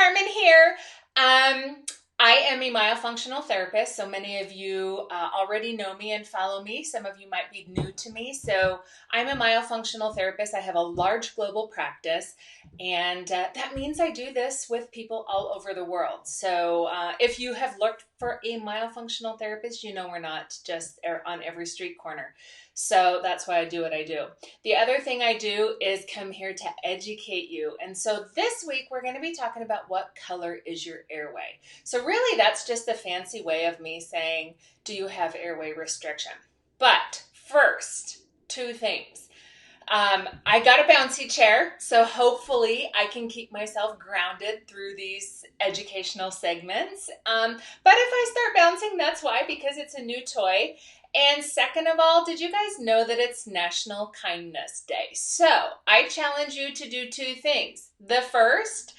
Carmen here. I am a myofunctional therapist, so many of you already know me and follow me. Some of you might be new to me. So I'm a myofunctional therapist. I have a large global practice, and that means I do this with people all over the world. So if you have looked for a myofunctional therapist, you know we're not just on every street corner. So that's why I do what I do. The other thing I do is come here to educate you. And so this week we're going to be talking about what color is your airway. So really that's just a fancy way of me saying, do you have airway restriction? But first, two things. I got a bouncy chair, so hopefully I can keep myself grounded through these educational segments. But if I start bouncing, that's why, because it's a new toy. And second of all, did you guys know that it's National Kindness Day? So I challenge you to do two things. The first,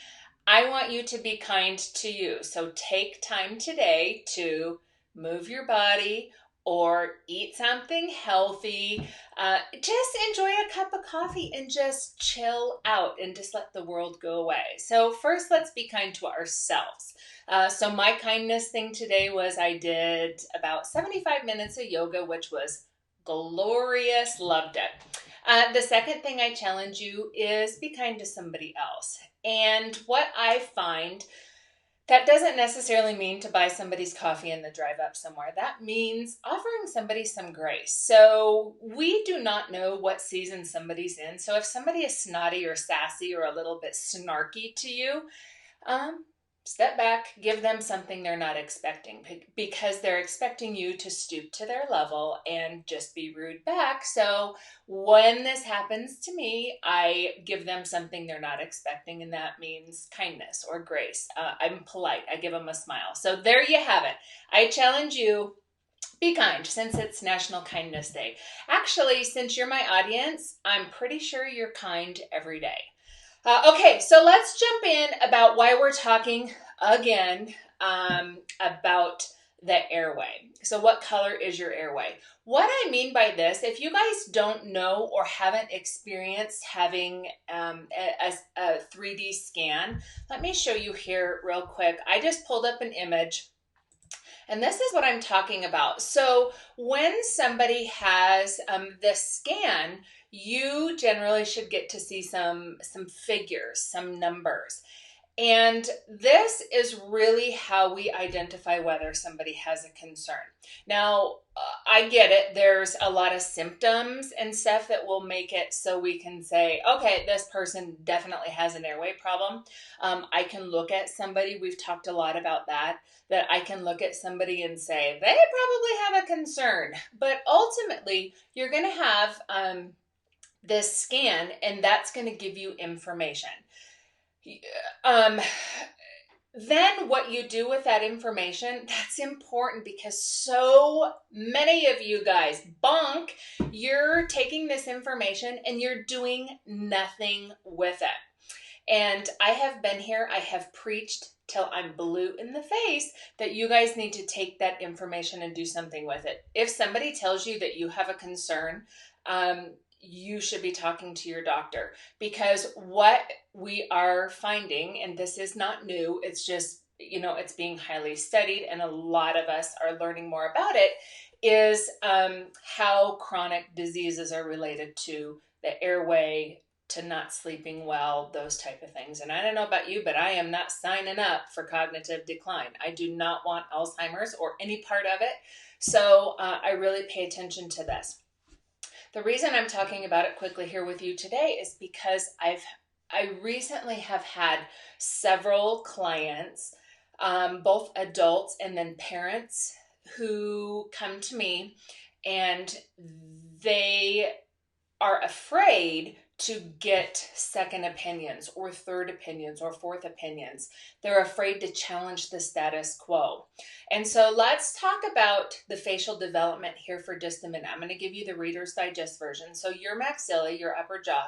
I want you to be kind to you. So take time today to move your body or eat something healthy. Just enjoy a cup of coffee and just chill out and just let the world go away. So first, let's be kind to ourselves. So my kindness thing today was I did about 75 minutes of yoga, which was glorious. Loved it. The second thing I challenge you is be kind to somebody else. And what I find, that doesn't necessarily mean to buy somebody's coffee and the drive up somewhere. That means offering somebody some grace. So we do not know what season somebody's in. So if somebody is snotty or sassy or a little bit snarky to you, step back, give them something they're not expecting, because they're expecting you to stoop to their level and just be rude back. So when this happens to me, I give them something they're not expecting, and that means kindness or grace. I'm polite. I give them a smile. So there you have it. I challenge you, be kind, since it's National Kindness Day. Actually, since you're my audience, I'm pretty sure you're kind every day. Okay, so let's jump in about why we're talking again about the airway. So what color is your airway? What I mean by this, if you guys don't know or haven't experienced having a 3D scan, let me show you here real quick. I just pulled up an image. And this is what I'm talking about. So when somebody has this scan, you generally should get to see some figures, some numbers. And this is really how we identify whether somebody has a concern. Now, I get it. There's a lot of symptoms and stuff that will make it so we can say, okay, this person definitely has an airway problem. I can look at somebody, we've talked a lot about that I can look at somebody and say, they probably have a concern. But ultimately, you're going to have this scan, and that's going to give you information. Then what you do with that information, that's important, because so many of you guys, you're taking this information and you're doing nothing with it. And I have been here, I have preached till I'm blue in the face that you guys need to take that information and do something with it. If somebody tells you that you have a concern, you should be talking to your doctor, because what we are finding, and this is not new, it's just, it's being highly studied and a lot of us are learning more about it, is how chronic diseases are related to the airway, to not sleeping well, those type of things. And I don't know about you, but I am not signing up for cognitive decline. I do not want Alzheimer's or any part of it. So I really pay attention to this. The reason I'm talking about it quickly here with you today is because I recently have had several clients, both adults and then parents, who come to me and they are afraid to get second opinions or third opinions or fourth opinions. They're afraid to challenge the status quo. And so let's talk about the facial development here for just a minute. I'm going to give you the Reader's Digest version. So your maxilla, your upper jaw,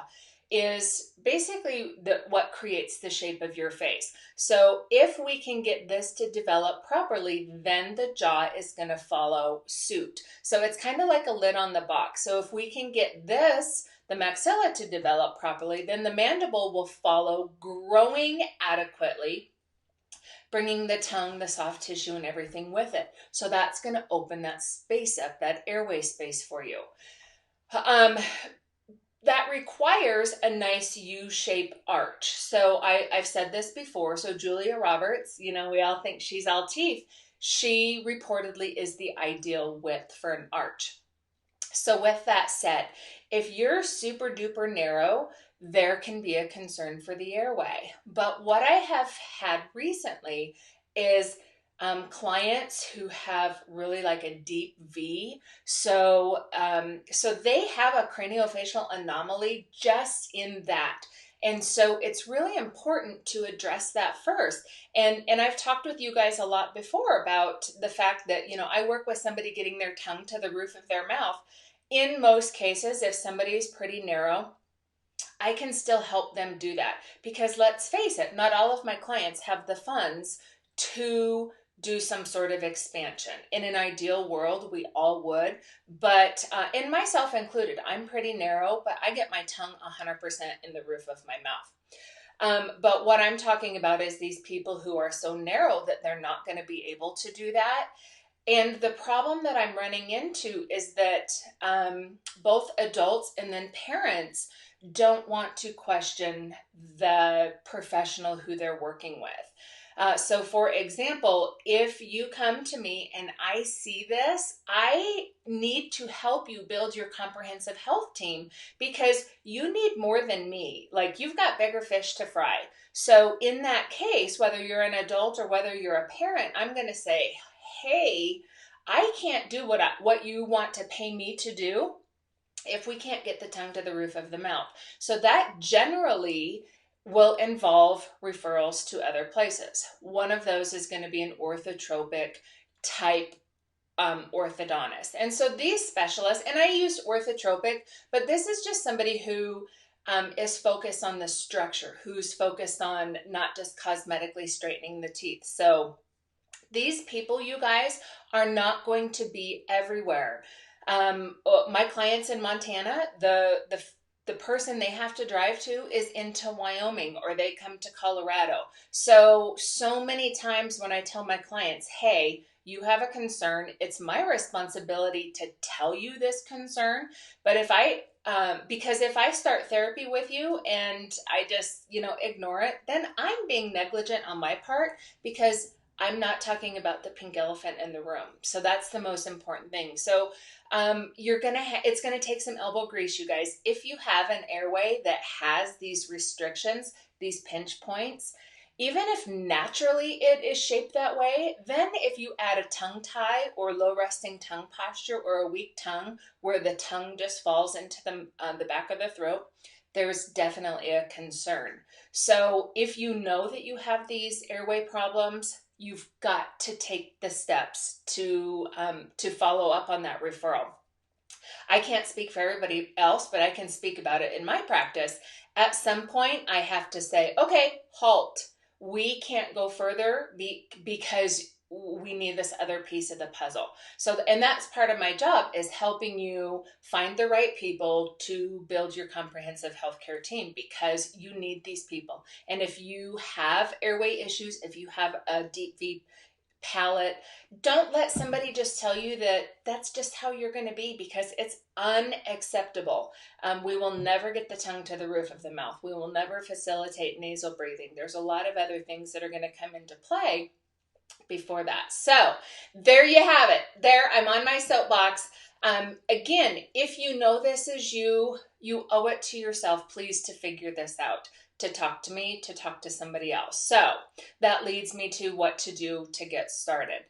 is basically what creates the shape of your face. So if we can get this to develop properly, then the jaw is going to follow suit. So it's kind of like a lid on the box. So if we can get this, the maxilla, to develop properly, then the mandible will follow, growing adequately. bringing the tongue, the soft tissue, and everything with it. So that's going to open that space up, that airway space for you. That requires a nice U-shaped arch. So I've said this before. So Julia Roberts, we all think she's all teeth. She reportedly is the ideal width for an arch. So with that said, if you're super duper narrow, there can be a concern for the airway. But what I have had recently is clients who have really like a deep V. So they have a craniofacial anomaly just in that. And so it's really important to address that first. And I've talked with you guys a lot before about the fact that, I work with somebody getting their tongue to the roof of their mouth. In most cases, if somebody is pretty narrow, I can still help them do that, because let's face it, not all of my clients have the funds to do some sort of expansion. In an ideal world, we all would, but and myself included, I'm pretty narrow, but I get my tongue 100% in the roof of my mouth. But what I'm talking about is these people who are so narrow that they're not going to be able to do that. And the problem that I'm running into is that both adults and then parents don't want to question the professional who they're working with. So for example, if you come to me and I see this, I need to help you build your comprehensive health team, because you need more than me. Like, you've got bigger fish to fry. So in that case, whether you're an adult or whether you're a parent, I'm going to say, hey, I can't do what you want to pay me to do if we can't get the tongue to the roof of the mouth. So that generally will involve referrals to other places. One of those is going to be an orthotropic type orthodontist. And so these specialists, and I used orthotropic, but this is just somebody who is focused on the structure, who's focused on not just cosmetically straightening the teeth. So these people, you guys, are not going to be everywhere. My clients in Montana, the person they have to drive to is into Wyoming, or they come to Colorado. So many times when I tell my clients, hey, you have a concern, it's my responsibility to tell you this concern. But because if I start therapy with you and I just, ignore it, then I'm being negligent on my part, because I'm not talking about the pink elephant in the room. So that's the most important thing. So it's gonna take some elbow grease, you guys. If you have an airway that has these restrictions, these pinch points, even if naturally it is shaped that way, then if you add a tongue tie or low resting tongue posture or a weak tongue where the tongue just falls into the back of the throat, there's definitely a concern. So if you know that you have these airway problems, you've got to take the steps to follow up on that referral. I can't speak for everybody else, but I can speak about it in my practice. At some point, I have to say, okay, halt. We can't go further because we need this other piece of the puzzle. So, and that's part of my job, is helping you find the right people to build your comprehensive healthcare team, because you need these people. And if you have airway issues, if you have a deep V palate, don't let somebody just tell you that that's just how you're going to be, because it's unacceptable. We will never get the tongue to the roof of the mouth. We will never facilitate nasal breathing. There's a lot of other things that are going to come into play before that. So there you have it. There, I'm on my soapbox. Again, if you know this is you owe it to yourself, please, to figure this out, to talk to me, to talk to somebody else. So that leads me to what to do to get started.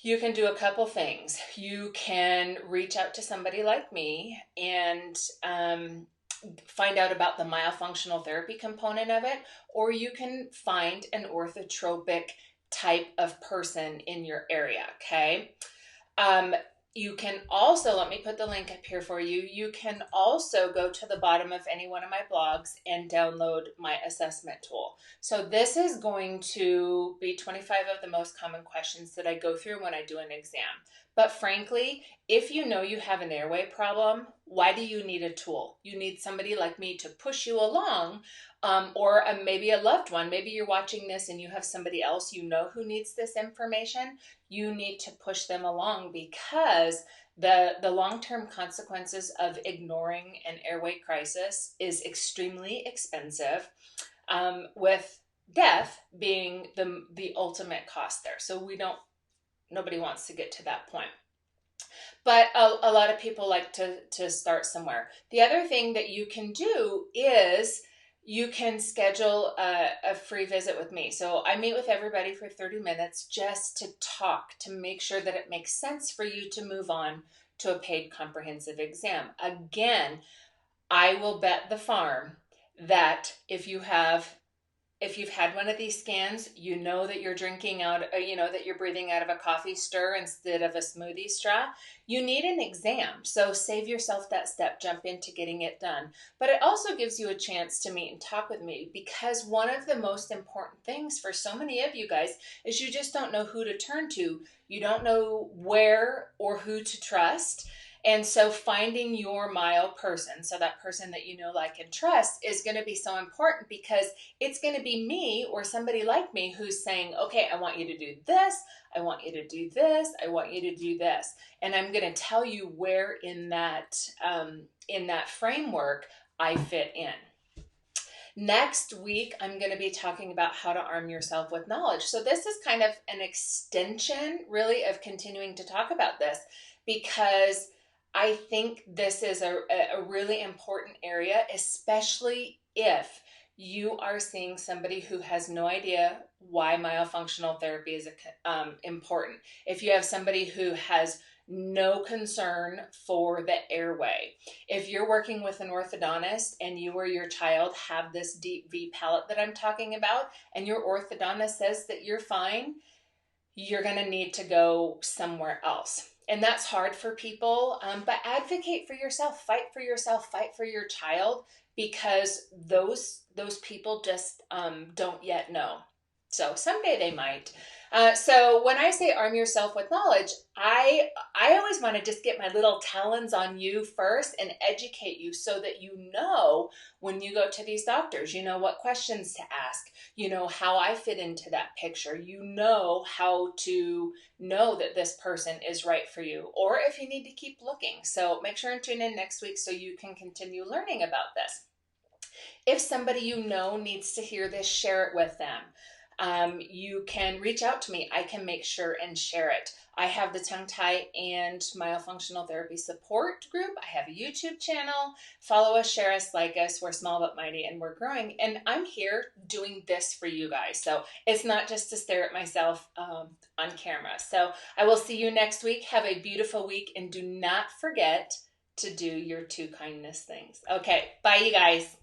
You can do a couple things. You can reach out to somebody like me and find out about the myofunctional therapy component of it, or you can find an orthotropic type of person in your area, okay? You can also, let me put the link up here for you. You can also go to the bottom of any one of my blogs and download my assessment tool. So this is going to be 25 of the most common questions that I go through when I do an exam. But frankly, if you know you have an airway problem, why do you need a tool? You need somebody like me to push you along, or maybe a loved one. Maybe you're watching this and you have somebody else you know who needs this information. You need to push them along, because the long-term consequences of ignoring an airway crisis is extremely expensive, with death being the ultimate cost there. So nobody wants to get to that point. But a lot of people like to start somewhere. The other thing that you can do is you can schedule a free visit with me. So I meet with everybody for 30 minutes just to talk, to make sure that it makes sense for you to move on to a paid comprehensive exam. Again, I will bet the farm that if you've had one of these scans, you know that you're drinking out, that you're breathing out of a coffee stir instead of a smoothie straw. You need an exam. So save yourself that step, jump into getting it done. But it also gives you a chance to meet and talk with me, because one of the most important things for so many of you guys is you just don't know who to turn to. You don't know where or who to trust. And so finding your myo person, so that person that you know, like, and trust, is going to be so important, because it's going to be me or somebody like me who's saying, okay, I want you to do this. I want you to do this. I want you to do this. And I'm going to tell you where in that framework I fit in. Next week, I'm going to be talking about how to arm yourself with knowledge. So this is kind of an extension, really, of continuing to talk about this, because I think this is a really important area, especially if you are seeing somebody who has no idea why myofunctional therapy is important. If you have somebody who has no concern for the airway. If you're working with an orthodontist and you or your child have this deep V palate that I'm talking about, and your orthodontist says that you're fine, you're going to need to go somewhere else. And that's hard for people, but advocate for yourself, fight for yourself, fight for your child, because those people just don't yet know. So someday they might. So when I say arm yourself with knowledge, I always want to just get my little talons on you first and educate you, so that you know when you go to these doctors, you know what questions to ask, you know how I fit into that picture, you know how to know that this person is right for you, or if you need to keep looking. So make sure and tune in next week so you can continue learning about this. If somebody you know needs to hear this, share it with them. You can reach out to me. I can make sure and share it. I have the tongue tie and myofunctional therapy support group. I have a YouTube channel. Follow us, share us, like us. We're small but mighty, and we're growing. And I'm here doing this for you guys. So it's not just to stare at myself on camera. So I will see you next week. Have a beautiful week, and do not forget to do your 2 kindness things. Okay, bye you guys.